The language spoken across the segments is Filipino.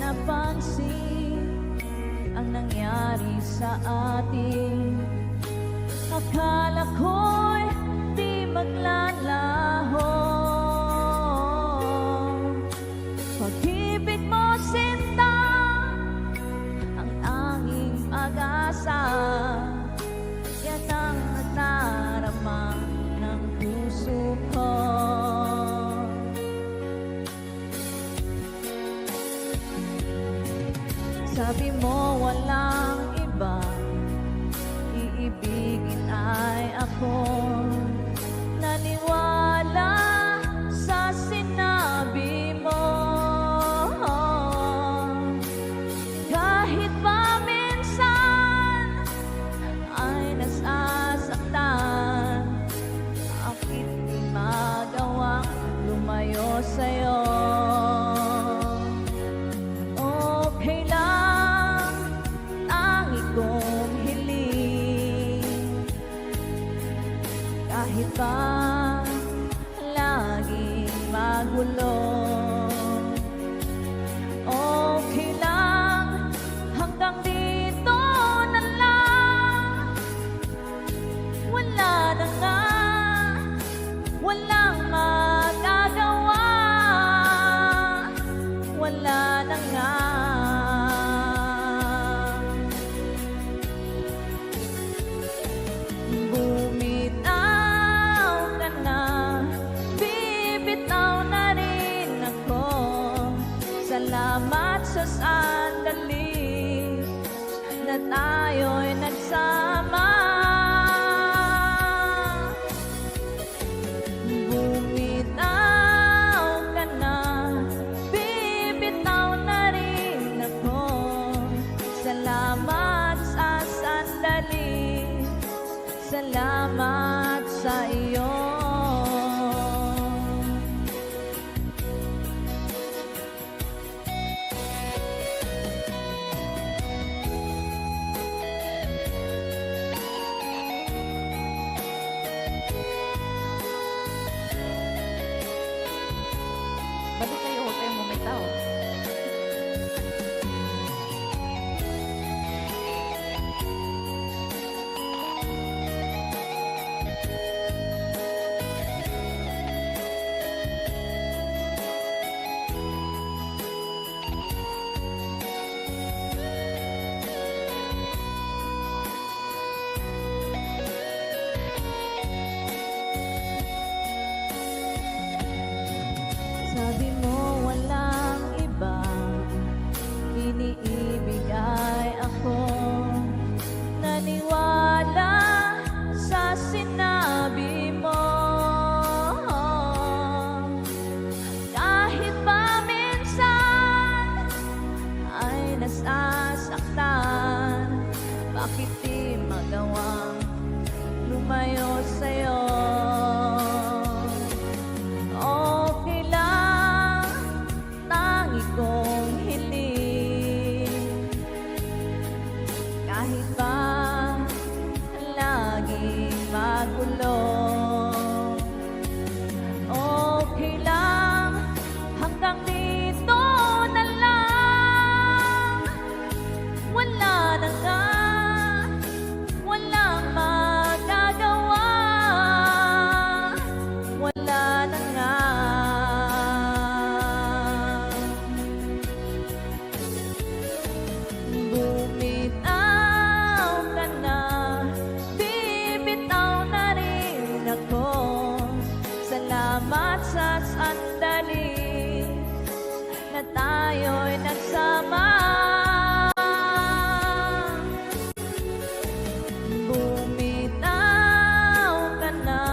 napansin ang nangyari sa atin. Akala ko'y di maglalaho. Pag-ibig mo, sinta, ang tanging pag-asa. Yan ang nadarama ng puso ko. Sabi mo walang iba, iibigin ay ako. Naniwala sa sinabi mo. Kahit pa minsan ay nasasaktan, ako'y di magawang lumayo sa'yo. Kahit pa laging magulo, okay lang, hanggang dito na lang. Wala na nga, walang magagawa. Wala na nga. Salamat sa sandali na tayo'y nagsama. Bumitaw ka na, bibitaw na rin ako. Salamat sa sandali, salamat sa iyo. Bakit kayo kayo bumitaw? Sabi mo walang iba, iniibig ay ako. Naniwala sa sinabi mo. Kahit pa minsan ay nasasaktan, bakit di magawang lumayo sa'yo? Kahit pa laging magulo, okay lang, hanggang dito na lang. Wala na nga, walang magagawa. Wala na nga. Salamat sa sandali na tayo'y nagsama. Bumitaw ka na,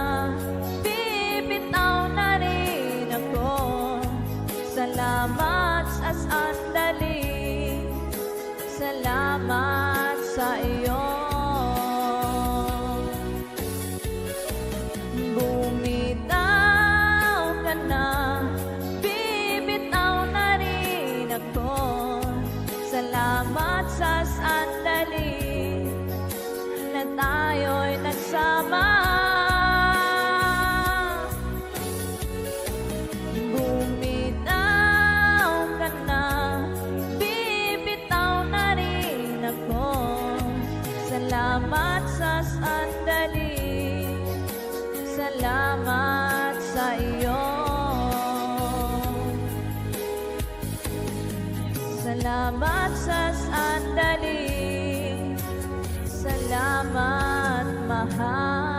bibitaw na rin ako. Salamat sa sandali, salamat sa iyo. Salamat sa sandali, salamat sa iyo. Salamat sa sandali, salamat mahal.